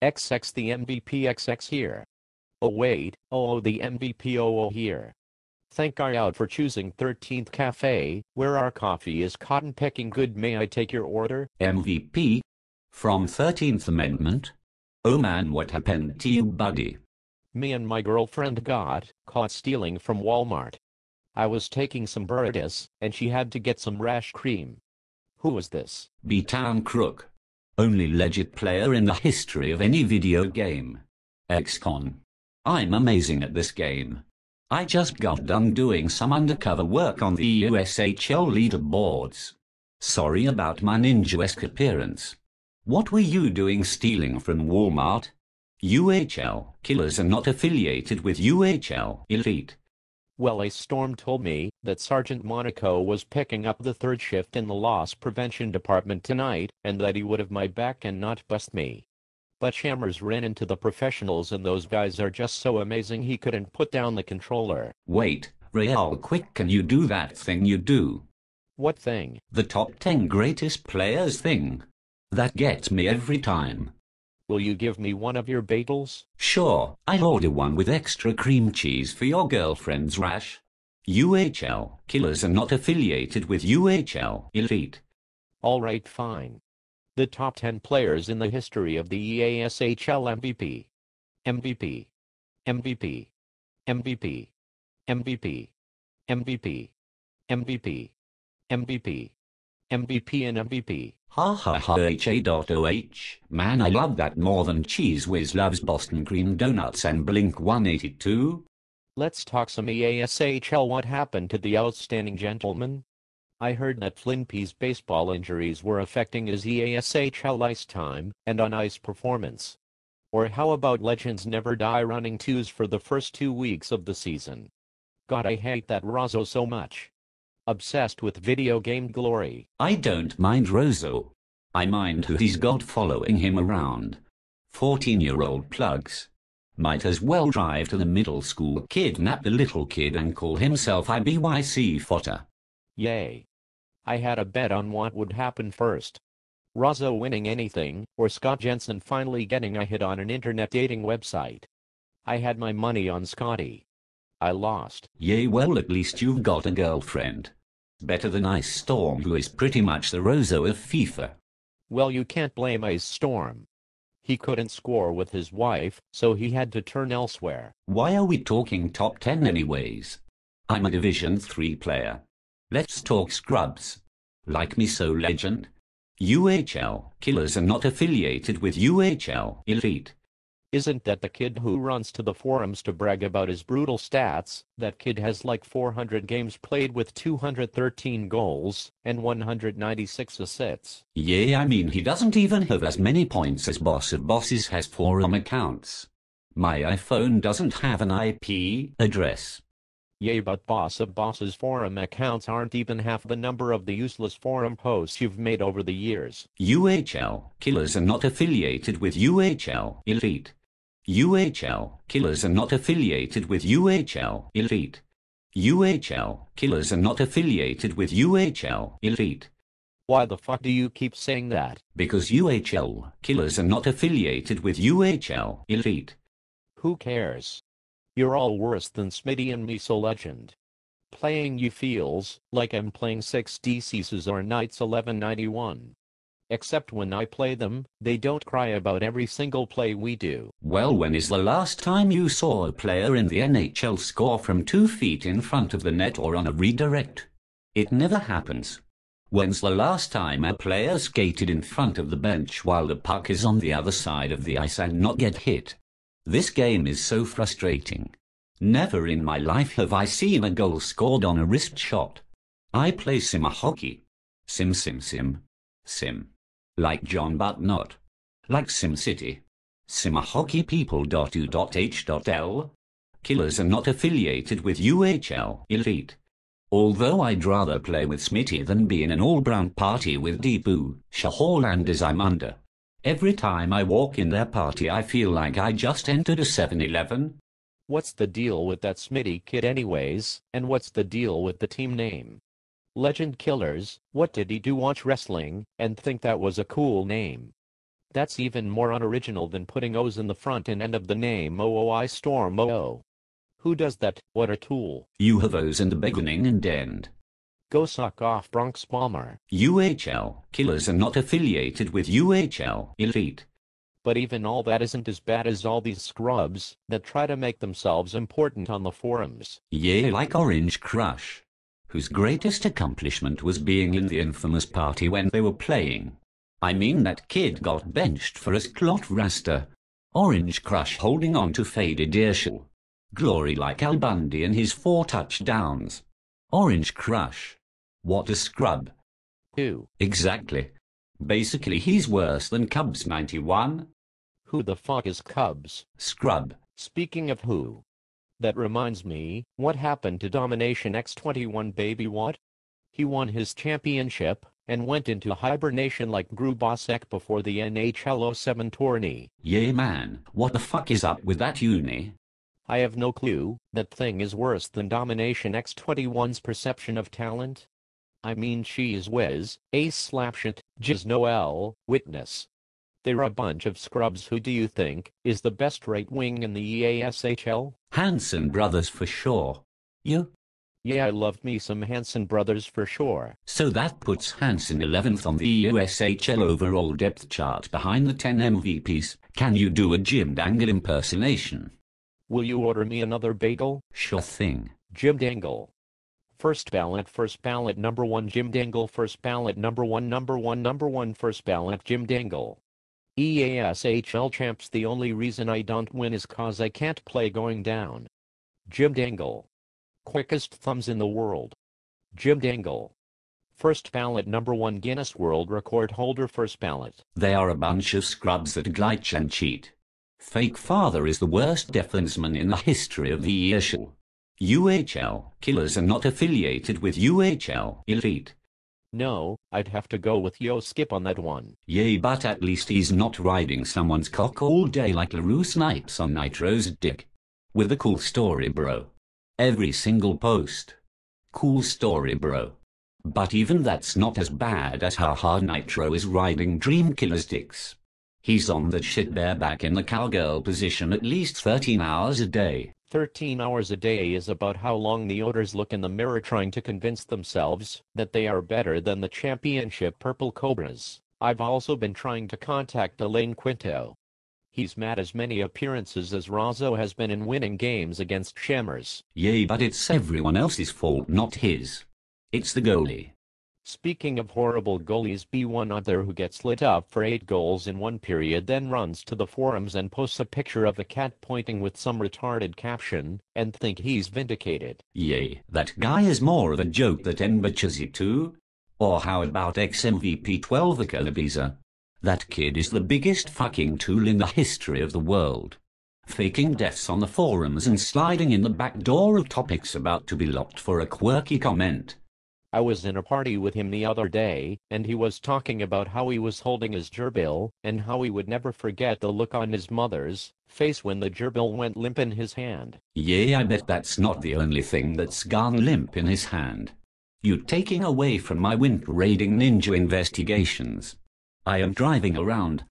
XX the MVP XX here. Oh wait, oh the MVP oh here. Thank God out for choosing 13th Cafe, where our coffee is cotton pecking good. May I take your order? MVP? From 13th Amendment? Oh man, what happened to you, buddy? Me and my girlfriend got caught stealing from Walmart. I was taking some burritos, and she had to get some rash cream. Who was this? BTOWNCROOK. Only legit player in the history of any video game. XCON. I'm amazing at this game. I just got done doing some undercover work on the USHL leaderboards. Sorry about my ninja-esque appearance. What were you doing stealing from Walmart? UHL killers are not affiliated with UHL Elite. Well, a storm told me that Sergeant Monaco was picking up the third shift in the loss prevention department tonight, and that he would have my back and not bust me. But Shammers ran into the professionals, and those guys are just so amazing he couldn't put down the controller. Wait, real quick, can you do that thing you do? What thing? The top 10 greatest players thing. That gets me every time. Will you give me one of your bagels? Sure, I'll order one with extra cream cheese for your girlfriend's rash. UHL killers are not affiliated with UHL Elite. Alright, fine. The top 10 players in the history of the EASHL MVP. MVP. MVP. MVP. MVP. MVP. MVP. MVP. MVP and MVP. Ha ha ha HA.OH. Man, I love that more than Cheese Whiz loves Boston cream donuts and Blink 182. Let's talk some EASHL. What happened to the outstanding gentleman? I heard that Flimpy's baseball injuries were affecting his EASHL ice time and on-ice performance. Or how about Legends Never Die running twos for the first 2 weeks of the season? God, I hate that Rozzo so much. Obsessed with video game glory. I don't mind Rozzo. I mind who he's got following him around. 14-year-old plugs. Might as well drive to the middle school, kidnap the little kid and call himself IBYC fodder. Yay. I had a bet on what would happen first. Rozzo winning anything, or Scott Jensen finally getting a hit on an internet dating website. I had my money on Scotty. I lost. Yay, well at least you've got a girlfriend. Better than Ice Storm, who is pretty much the Rozzo of FIFA. Well, you can't blame Ice Storm. He couldn't score with his wife, so he had to turn elsewhere. Why are we talking top 10 anyways? I'm a Division 3 player. Let's talk scrubs. Like me so, legend. UHL killers are not affiliated with UHL Elite. Isn't that the kid who runs to the forums to brag about his brutal stats? That kid has like 400 games played with 213 goals and 196 assists. Yeah, I mean he doesn't even have as many points as Boss of Bosses has forum accounts. My iPhone doesn't have an IP address. Yay, but Boss of Bosses forum accounts aren't even half the number of the useless forum posts you've made over the years. UHL killers are not affiliated with UHL Elite. UHL killers are not affiliated with UHL Elite. UHL killers are not affiliated with UHL Elite. Why the fuck do you keep saying that? Because UHL killers are not affiliated with UHL Elite. Who cares? You're all worse than Smitty and me, so legend. Playing you feels like I'm playing 6D Caesars or Knights 1191. Except when I play them, they don't cry about every single play we do. Well, when is the last time you saw a player in the NHL score from 2 feet in front of the net or on a redirect? It never happens. When's the last time a player skated in front of the bench while the puck is on the other side of the ice and not get hit? This game is so frustrating. Never in my life have I seen a goal scored on a wrist shot. I play sim hockey. Sim. Like John but not. Like SimCity. Simhockeypeople.u.h.l. Killers are not affiliated with UHL Elite. Although I'd rather play with Smitty than be in an all-brown party with Deepu, Shaholanders I'm under. Every time I walk in their party I feel like I just entered a 7-Eleven. What's the deal with that Smitty kid anyways, and what's the deal with the team name? Legend Killers, what did he do? Watch wrestling, and think that was a cool name? That's even more unoriginal than putting O's in the front and end of the name OOI Storm OO. Who does that? What a tool. You have O's in the beginning and end. Go suck off, Bronx Bomber. UHL killers are not affiliated with UHL Elite. But even all that isn't as bad as all these scrubs that try to make themselves important on the forums. Yeah, like Orange Crush, whose greatest accomplishment was being in the infamous party when they were playing. I mean, that kid got benched for a clot raster. Orange Crush holding on to faded Earshall. Glory like Al Bundy and his 4 touchdowns. Orange Crush. What a scrub. Who? Exactly. Basically he's worse than Cubs 91. Who the fuck is Cubs? Scrub. Speaking of who. That reminds me, what happened to Domination X21 baby what? He won his championship, and went into hibernation like Grubasek before the NHL 07 tourney. Yeah man, what the fuck is up with that uni? I have no clue. That thing is worse than Domination X21's perception of talent. I mean, she's whiz, ace slapshot, Jiz Noel, witness. They're a bunch of scrubs. Who do you think is the best right wing in the EASHL? Hanson brothers for sure. You? Yeah, I love me some Hanson brothers for sure. So that puts Hanson 11th on the USHL overall depth chart behind the 10 MVPs. Can you do a Jim Dangle impersonation? Will you order me another bagel? Sure thing. Jim Dangle. First ballot number 1 Jim Dangle. First ballot number 1 first ballot Jim Dangle. EASHL champs. The only reason I don't win is cause I can't play going down. Jim Dangle. Quickest thumbs in the world. Jim Dangle. First ballot number 1 Guinness World Record holder. First ballot. They are a bunch of scrubs that glitch and cheat. Fake father is the worst defenseman in the history of the ESHL. UHL killers are not affiliated with UHL Elite. No, I'd have to go with Yo Skip on that one. Yay, but at least he's not riding someone's cock all day like LaRue Snipes on Nitro's dick. With a cool story, bro. Every single post. Cool story, bro. But even that's not as bad as how hard Nitro is riding Dream Killer's dicks. He's on that shit bareback in the cowgirl position at least 13 hours a day. 13 hours a day is about how long the owners look in the mirror trying to convince themselves that they are better than the championship Purple Cobras. I've also been trying to contact Elaine Quinto. He's mad as many appearances as Razzo has been in winning games against Shammers. Yay, but it's everyone else's fault, not his. It's the goalie. Speaking of horrible goalies, be one other who gets lit up for 8 goals in one period, then runs to the forums and posts a picture of a cat pointing with some retarded caption, and think he's vindicated. Yay, that guy is more of a joke than Mbachezi too. Or how about ex-MVP 12 Akalabiza? That kid is the biggest fucking tool in the history of the world. Faking deaths on the forums and sliding in the back door of topics about to be locked for a quirky comment. I was in a party with him the other day, and he was talking about how he was holding his gerbil, and how he would never forget the look on his mother's face when the gerbil went limp in his hand. Yeah, I bet that's not the only thing that's gone limp in his hand. You're taking away from my winter raiding ninja investigations. I am driving around,